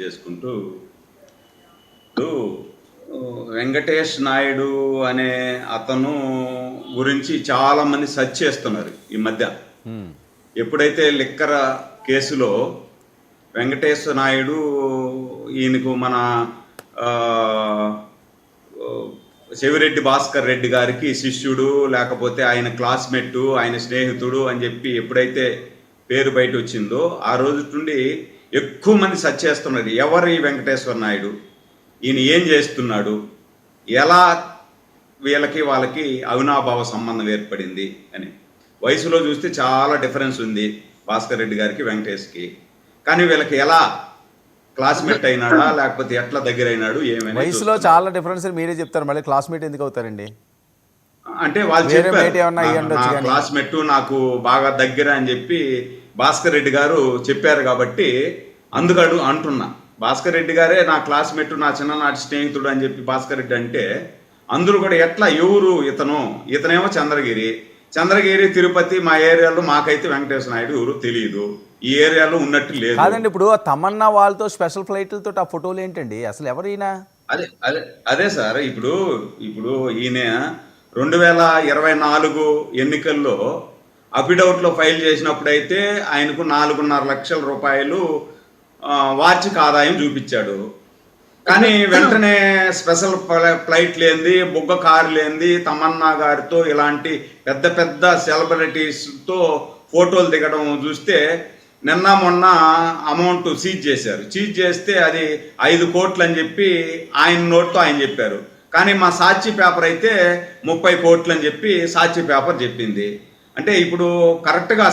చేసుకుంటూ ఇప్పుడు వెంకటేష్ నాయుడు అనే అతను గురించి చాలా మంది సెర్చ్ చేస్తున్నారు ఈ మధ్య. ఎప్పుడైతే లిక్కర్ కేసులో వెంకటేశ్వర నాయుడు ఈయనకు మన చెవిరెడ్డి భాస్కర్ రెడ్డి గారికి శిష్యుడు, లేకపోతే ఆయన క్లాస్మేట్, ఆయన స్నేహితుడు అని చెప్పి ఎప్పుడైతే పేరు బయట వచ్చిందో ఆ రోజు నుండి ఎక్కువ మంది సెర్చ్ చేస్తున్నారు. ఎవరు ఈ వెంకటేశ్వర నాయుడు, ఈయన ఏం చేస్తున్నాడు, ఎలా వాళ్ళకి అవినాభావ సంబంధం ఏర్పడింది అని. వయసులో చూస్తే చాలా డిఫరెన్స్ ఉంది భాస్కర్ రెడ్డి గారికి వెంకటేష్కి, కానీ వీళ్ళకి ఎలా క్లాస్మేట్ అయినాడా లేకపోతే ఎట్లా దగ్గర అయినాడు ఏమైనా. వయసులో చాలా డిఫరెన్స్ మీరే చెప్తారు, మళ్ళీ క్లాస్మేట్ ఎందుకు అవుతారండి? అంటే వాళ్ళు చెప్పారు నా క్లాస్మేట్ నాకు బాగా దగ్గర అని చెప్పి భాస్కర్ రెడ్డి గారు చెప్పారు కాబట్టి అందుకడు అంటున్నా. భాస్కర్ రెడ్డి గారే నా క్లాస్మేట్, నా చిన్ననాటి స్నేహితుడు అని చెప్పి భాస్కర్ రెడ్డి అంటే అందరూ కూడా ఎట్లా ఎవరు ఇతనేమో చంద్రగిరి తిరుపతి మా ఏరియాలో, మాకైతే వెంకటేశ్వర నాయుడు ఎవరు తెలియదు, ఈ ఏరియాలో ఉన్నట్టు లేదు. కాదండి, ఇప్పుడు తమన్నా వాళ్ళతో స్పెషల్ ఫ్లైట్లతో ఆ ఫోటోలు ఏంటండి, అసలు ఎవరైనా? అదే సార్, ఇప్పుడు ఈయన 2024 ఎన్నికల్లో అఫిడవిట్లో ఫైల్ చేసినప్పుడైతే ఆయనకు 4.5 లక్షల రూపాయలు వార్షిక ఆదాయం చూపించాడు. కానీ వెంటనే స్పెషల్ ఫ్లైట్ లేనిది, బుగ్గ కారు లేనిది, తమన్నా గారితో ఇలాంటి పెద్ద పెద్ద సెలబ్రిటీస్తో ఫోటోలు దిగడం చూస్తే నిన్న మొన్న అమౌంట్ సీజ్ చేశారు. సీజ్ చేస్తే అది 5 కోట్లు అని చెప్పి ఆయన నోట్తో ఆయన చెప్పారు. కానీ మా సాక్షి పేపర్ అయితే 30 కోట్లు అని చెప్పి సాక్షి పేపర్ చెప్పింది. అంటే ఇప్పుడు కరెక్ట్గా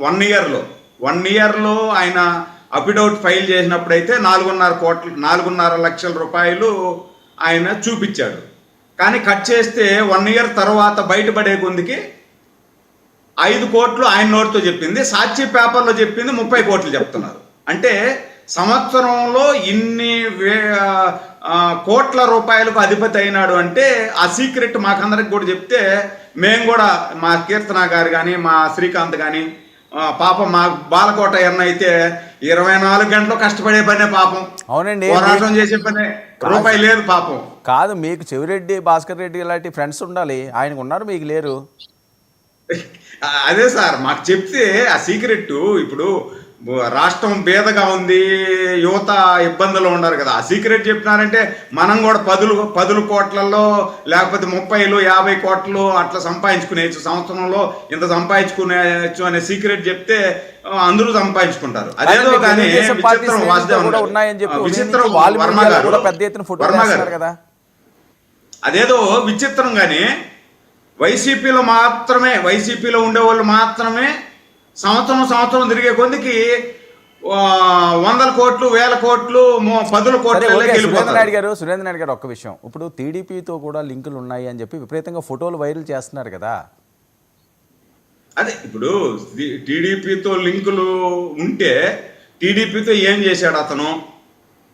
1 ఇయర్లో ఆయన అఫిడవిట్ ఫైల్ చేసినప్పుడైతే 4.5 లక్షల రూపాయలు ఆయన చూపించాడు. కానీ కట్ చేస్తే 1 ఇయర్ తర్వాత బయటపడే కొందికి 5 కోట్లు ఆయన నోటితో చెప్పింది, సాక్షి పేపర్లో చెప్పింది 30 కోట్లు చెప్తున్నారు. అంటే సంవత్సరంలో ఇన్ని కోట్ల రూపాయలకు అధిపతి అయినాడు అంటే ఆ సీక్రెట్ మాకందరికి కూడా చెప్తే మేము కూడా, మా కీర్తన గారు కానీ మా శ్రీకాంత్ కానీ, పాపం మా బాలకోట ఎన్న అయితే 24 గంటలు కష్టపడే పనే పాపం. అవునండి, పోరాటం చేసే పనే, రూపాయి లేదు పాపం. కాదు, మీకు చెవిరెడ్డి భాస్కర్ రెడ్డి ఇలాంటి ఫ్రెండ్స్ ఉండాలి, ఆయనకు ఉన్నారు, మీకు లేరు. అదే సార్, మాకు చెప్తే ఆ సీక్రెట్. ఇప్పుడు రాష్ట్రం బేదగా ఉంది, యువత ఇబ్బందులు ఉన్నారు కదా, ఆ సీక్రెట్ చెప్పినారంటే మనం కూడా 10 కోట్లలో లేకపోతే 30, 50 కోట్లు అట్లా సంపాదించుకునేచ్చు, సంవత్సరంలో ఇంత సంపాదించుకునేచ్చు అనే సీక్రెట్ చెప్తే అందరూ సంపాదించుకుంటారు. అదేదో కానీ విచిత్రం అదేదో విచిత్రం కానీ వైసీపీలో ఉండే వాళ్ళు మాత్రమే సంవత్సరం తిరిగే కొందికి 100 కోట్లు, 1000 కోట్లు, 10 కోట్లు. సురేంద్ర నాయుడు గారు ఒక్క విషయం, ఇప్పుడు టీడీపీతో కూడా లింకులు ఉన్నాయి అని చెప్పి విపరీతంగా ఫోటోలు వైరల్ చేస్తున్నారు కదా. అదే ఇప్పుడు టీడీపీతో లింకులు ఉంటే టీడీపీతో ఏం చేశాడు అతను,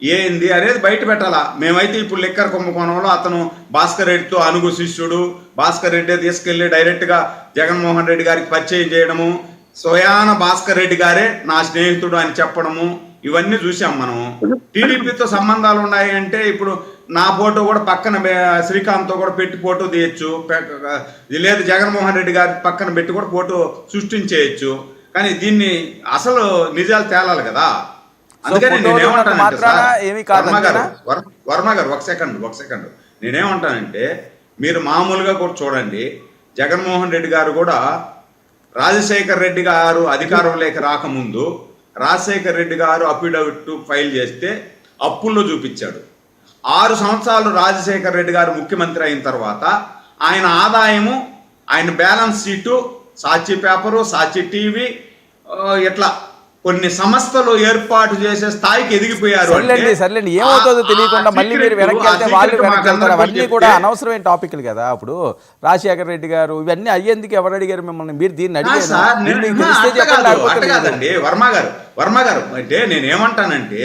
ఏంది అనేది బయట పెట్టాలా. మేమైతే ఇప్పుడు లిక్కర్ కుంభకోణంలో అతను భాస్కర్ రెడ్డితో అనుగు శిష్యుడు, భాస్కర్ రెడ్డి తీసుకెళ్లి డైరెక్ట్గా జగన్మోహన్ రెడ్డి గారికి పరిచయం చేయడము, స్వయాన భాస్కర్ రెడ్డి గారే నా స్నేహితుడు అని చెప్పడము, ఇవన్నీ చూసాం మనం. టీడీపీతో సంబంధాలు ఉన్నాయి అంటే ఇప్పుడు నా ఫోటో కూడా పక్కన శ్రీకాంత్తో కూడా పెట్టి ఫోటో తీయచ్చు, లేదు జగన్మోహన్ రెడ్డి గారి పక్కన పెట్టి కూడా ఫోటో సృష్టించేయచ్చు. కానీ దీన్ని అసలు నిజాలు తేలాలి కదా. అందుకని నేనేమంటానంటే వర్మ గారు ఒక సెకండ్ నేనేమంటానంటే, మీరు మామూలుగా కూడా చూడండి, జగన్మోహన్ రెడ్డి గారు కూడా రాజశేఖర్ రెడ్డి గారు అధికారంలోకి రాకముందు రాజశేఖర్ రెడ్డి గారు అఫిడవిట్ ఫైల్ చేస్తే అప్పుల్లో చూపించాడు. 6 సంవత్సరాలు రాజశేఖర్ రెడ్డి గారు ముఖ్యమంత్రి అయిన తర్వాత ఆయన ఆదాయము, ఆయన బ్యాలెన్స్ షీటు, సాక్షి పేపరు, సాక్షి టీవీ, ఇట్లా కొన్ని సంస్థలు ఏర్పాటు చేసే స్థాయికి ఎదిగిపోయారు. సర్లేండి, ఏమవుతుందో తెలియకుండా మళ్ళీ మీరు వెనక్కి వెళ్తే వాళ్ళు వెనక్కి వెళ్తారు. అవన్నీ కూడా అనవసరమైన టాపిక్లు కదా. ఇప్పుడు రాజశేఖర రెడ్డి గారు ఇవన్నీ అయ్యేందుకు ఎవరు అడిగారు మిమ్మల్ని? మీరు దీన్ని అడిగారండి వర్మ గారు. అంటే నేనేమంటానంటే